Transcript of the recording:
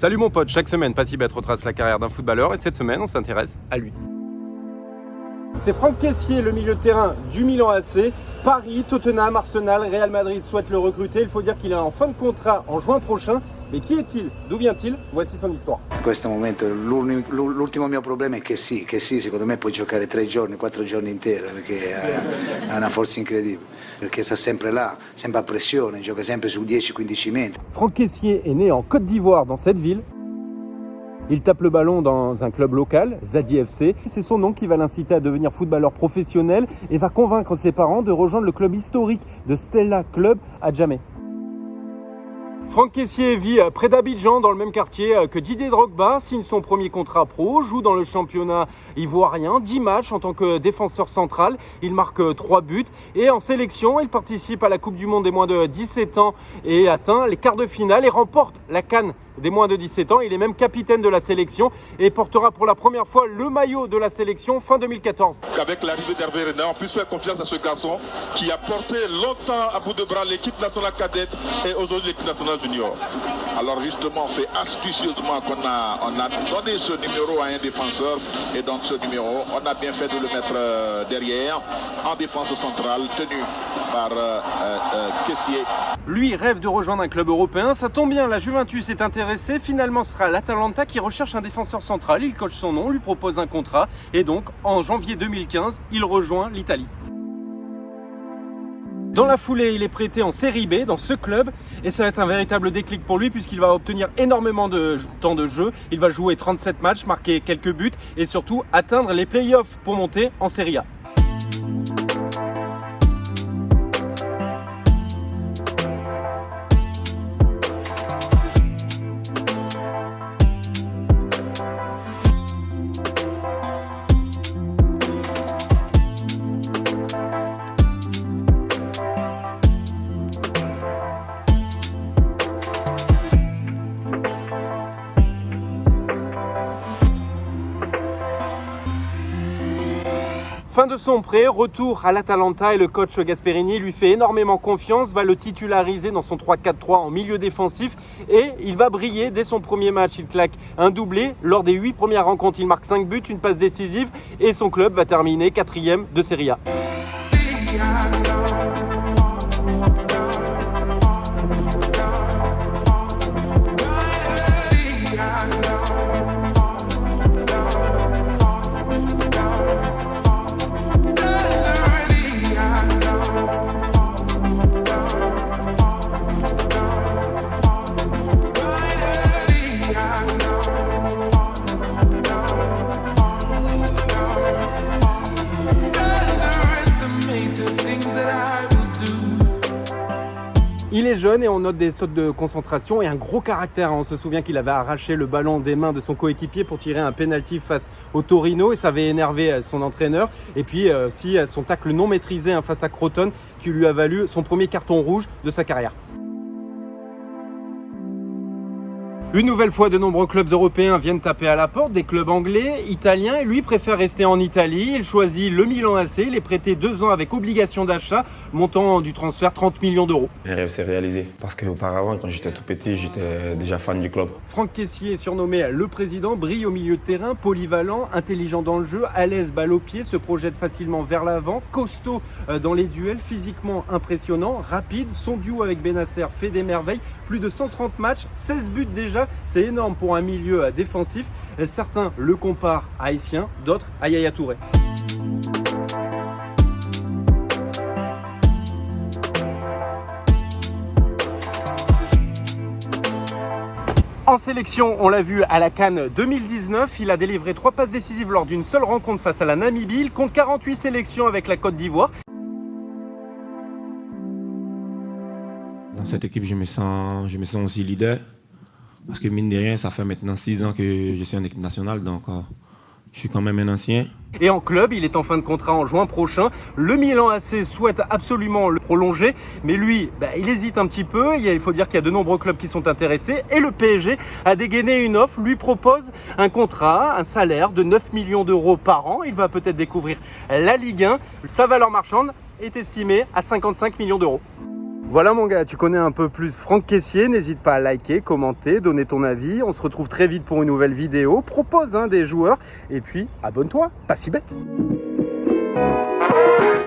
Salut mon pote, chaque semaine Passibet retrace la carrière d'un footballeur et cette semaine on s'intéresse à lui. C'est Franck Kessié, le milieu de terrain du Milan AC. Paris, Tottenham, Arsenal, Real Madrid souhaitent le recruter. Il faut dire qu'il est en fin de contrat en juin prochain. Mais qui est-il? D'où vient-il? Voici son histoire. In questo momento l'ultimo mio problema è che sì, secondo me può giocare 3 giorni, 4 giorni interi perché ha una forza incredibile, perché sta sempre là, sempre a pressione, gioca sempre su 10-15 metri. Franck Kessié est né en Côte d'Ivoire dans cette ville. Il tape le ballon dans un club local, Zadi FC. C'est son nom qui va l'inciter à devenir footballeur professionnel et va convaincre ses parents de rejoindre le club historique de Stella Club à Djamé. Franck Kessié vit près d'Abidjan, dans le même quartier que Didier Drogba, signe son premier contrat pro, joue dans le championnat ivoirien, 10 matchs en tant que défenseur central, il marque 3 buts et en sélection, il participe à la Coupe du Monde des moins de 17 ans et atteint les quarts de finale et remporte la CAN des moins de 17 ans. Il est même capitaine de la sélection et portera pour la première fois le maillot de la sélection fin 2014. Qu'avec l'arrivée d'Hervé Renard, on puisse faire confiance à ce garçon qui a porté longtemps à bout de bras l'équipe nationale cadette et aujourd'hui l'équipe nationale junior. Alors justement, c'est astucieusement qu'on a donné ce numéro à un défenseur et donc ce numéro, on a bien fait de le mettre derrière en défense centrale tenu par Kessié. Lui rêve de rejoindre un club européen, ça tombe bien, la Juventus est intéressée. Finalement, ce sera l'Atalanta qui recherche un défenseur central. Il coche son nom, lui propose un contrat et donc en janvier 2015, il rejoint l'Italie. Dans la foulée, il est prêté en Série B dans ce club et ça va être un véritable déclic pour lui puisqu'il va obtenir énormément de temps de jeu. Il va jouer 37 matchs, marquer quelques buts et surtout atteindre les playoffs pour monter en Serie A. Fin de son prêt, retour à l'Atalanta et le coach Gasperini lui fait énormément confiance, va le titulariser dans son 3-4-3 en milieu défensif et il va briller dès son premier match. Il claque un doublé lors des 8 premières rencontres, il marque 5 buts, une passe décisive et son club va terminer 4e de Serie A. Il est jeune et on note des sautes de concentration et un gros caractère. On se souvient qu'il avait arraché le ballon des mains de son coéquipier pour tirer un penalty face au Torino et ça avait énervé son entraîneur. Et puis aussi son tacle non maîtrisé face à Crotone qui lui a valu son premier carton rouge de sa carrière. Une nouvelle fois, de nombreux clubs européens viennent taper à la porte, des clubs anglais, italiens, et lui préfère rester en Italie. Il choisit le Milan AC, il est prêté 2 ans avec obligation d'achat, montant du transfert 30 millions d'euros. Mes rêve s'est réalisé parce qu'auparavant, quand j'étais tout petit, j'étais déjà fan du club. Franck Kessié est surnommé le président, brille au milieu de terrain, polyvalent, intelligent dans le jeu, à l'aise, balle au pied, se projette facilement vers l'avant, costaud dans les duels, physiquement impressionnant, rapide. Son duo avec Bennacer fait des merveilles, plus de 130 matchs, 16 buts déjà. C'est énorme pour un milieu défensif. Certains le comparent à Essien, d'autres à Yaya Touré. En sélection, on l'a vu à la CAN 2019, il a délivré 3 passes décisives lors d'une seule rencontre face à la Namibie. Il compte 48 sélections avec la Côte d'Ivoire. Dans cette équipe, je me sens aussi leader. Parce que mine de rien, ça fait maintenant 6 ans que je suis en équipe nationale, donc je suis quand même un ancien. Et en club, il est en fin de contrat en juin prochain. Le Milan AC souhaite absolument le prolonger, mais lui, il hésite un petit peu. Il faut dire qu'il y a de nombreux clubs qui sont intéressés. Et le PSG a dégainé une offre, lui propose un contrat, un salaire de 9 millions d'euros par an. Il va peut-être découvrir la Ligue 1. Sa valeur marchande est estimée à 55 millions d'euros. Voilà mon gars, tu connais un peu plus Franck Kessié, n'hésite pas à liker, commenter, donner ton avis. On se retrouve très vite pour une nouvelle vidéo. Propose des joueurs et puis abonne-toi, pas si bête.